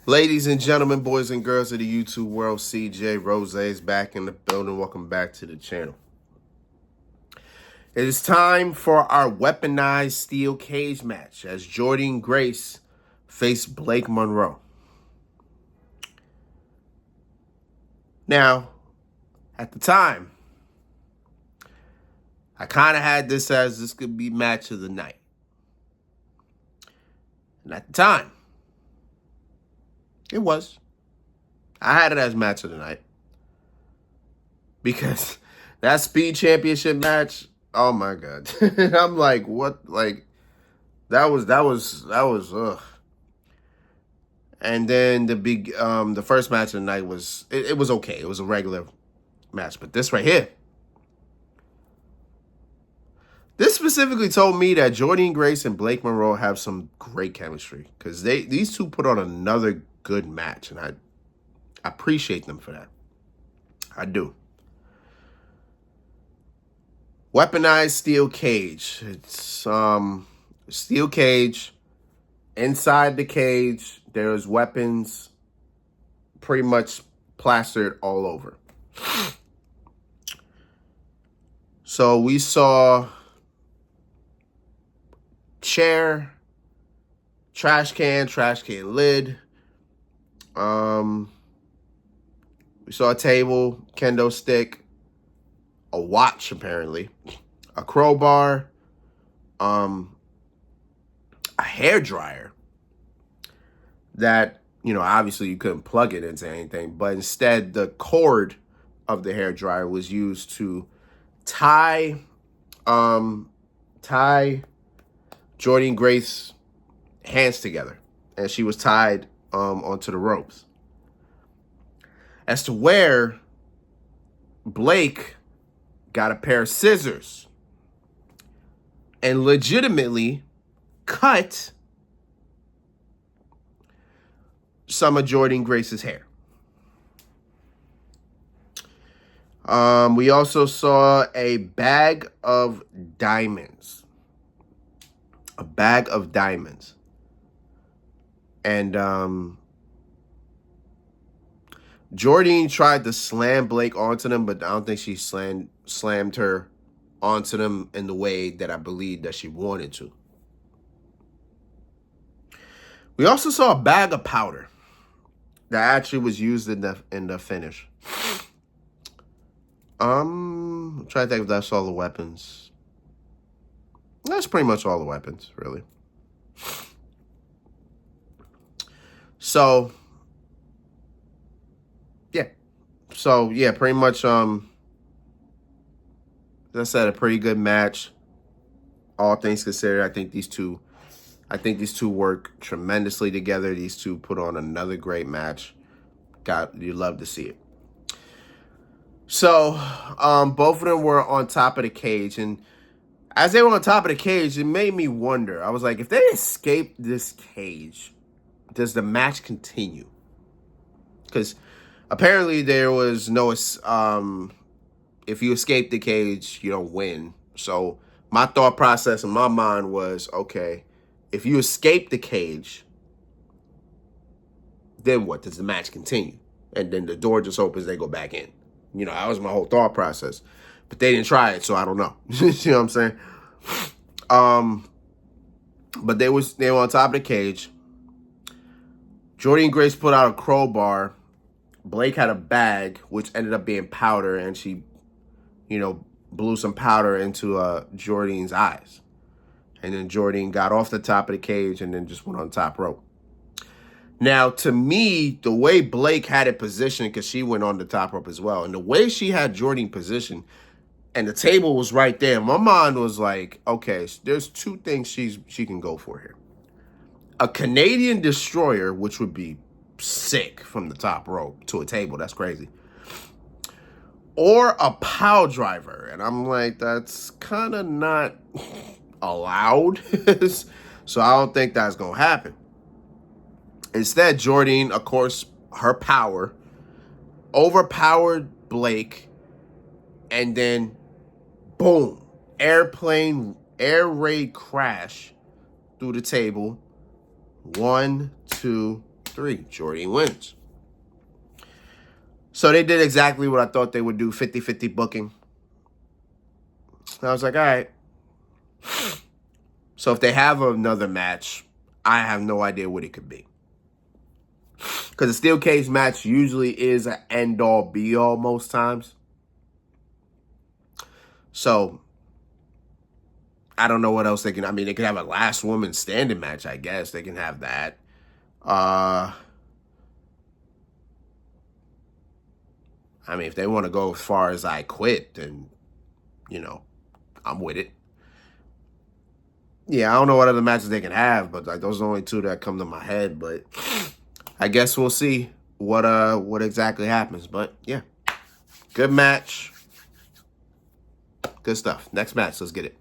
Ladies and gentlemen, boys and girls of the YouTube world, CJ Rose is back in the building. Welcome back to the channel. It is time for our weaponized steel cage match as Jordynne Grace faced Blake Monroe. Now, at the time, I kind of had this as this could be match of the night. And at the time, it was. I had it as match of the night. Because that speed championship match, oh my God. I'm like, what? Like, that was, ugh. And then the first match of the night was, it was okay. It was a regular match. But this right here, this specifically told me that Jordynne Grace and Blake Monroe have some great chemistry. Because these two put on another good match. And I appreciate them for that. I do. Weaponized steel cage. It's steel cage. Inside the cage, there's weapons pretty much plastered all over. So we saw chair, trash can lid. We saw a table, kendo stick, a watch apparently, a crowbar, a hair dryer that, you know, obviously you couldn't plug it into anything, but instead the cord of the hair dryer was used to tie Jordynne Grace's hands together, and she was tied onto the ropes. As to where Blake got a pair of scissors and legitimately cut some of Jordynne Grace's hair. We also saw a bag of diamonds. A bag of diamonds. And Jordynne tried to slam Blake onto them, but I don't think she slammed her onto them in the way that I believe that she wanted to. We also saw a bag of powder that actually was used in the finish. I'm trying to think if that's all the weapons. That's pretty much all the weapons, really. So, yeah. So, yeah, pretty much, as I said, a pretty good match. All things considered, I think these two work tremendously together. These two put on another great match. You love to see it. So, both of them were on top of the cage, and as they were on top of the cage, it made me wonder. I was like, if they escape this cage, does the match continue? Because apparently there was no, if you escape the cage, you don't win. So my thought process in my mind was, okay, if you escape the cage, then what? Does the match continue? And then the door just opens, they go back in. You know, that was my whole thought process. But they didn't try it, so I don't know. You know what I'm saying? But they were on top of the cage. Jordynne Grace put out a crowbar. Blake had a bag, which ended up being powder, and she, you know, blew some powder into Jordynne's eyes. And then Jordynne got off the top of the cage and then just went on top rope. Now, to me, the way Blake had it positioned, because she went on the top rope as well, and the way she had Jordynne positioned, and the table was right there, my mind was like, okay, there's two things she can go for here. A Canadian destroyer, which would be sick from the top rope to a table. That's crazy. Or a pile driver. And I'm like, that's kind of not allowed. So I don't think that's going to happen. Instead, Jordynne, of course, her power overpowered Blake, and then boom, air raid crash through the table. 1, 2, 3. Jordynne wins. So they did exactly what I thought they would do, 50-50 booking. And I was like, all right. So if they have another match, I have no idea what it could be. Because a steel cage match usually is an end-all, be-all most times. So I don't know what else they can... I mean, they could have a last woman standing match, I guess. They can have that. I mean, if they want to go as far as I quit, then, you know, I'm with it. Yeah, I don't know what other matches they can have, but like those are the only two that come to my head. But I guess we'll see what exactly happens. But yeah, good match, good stuff. Next match, let's get it.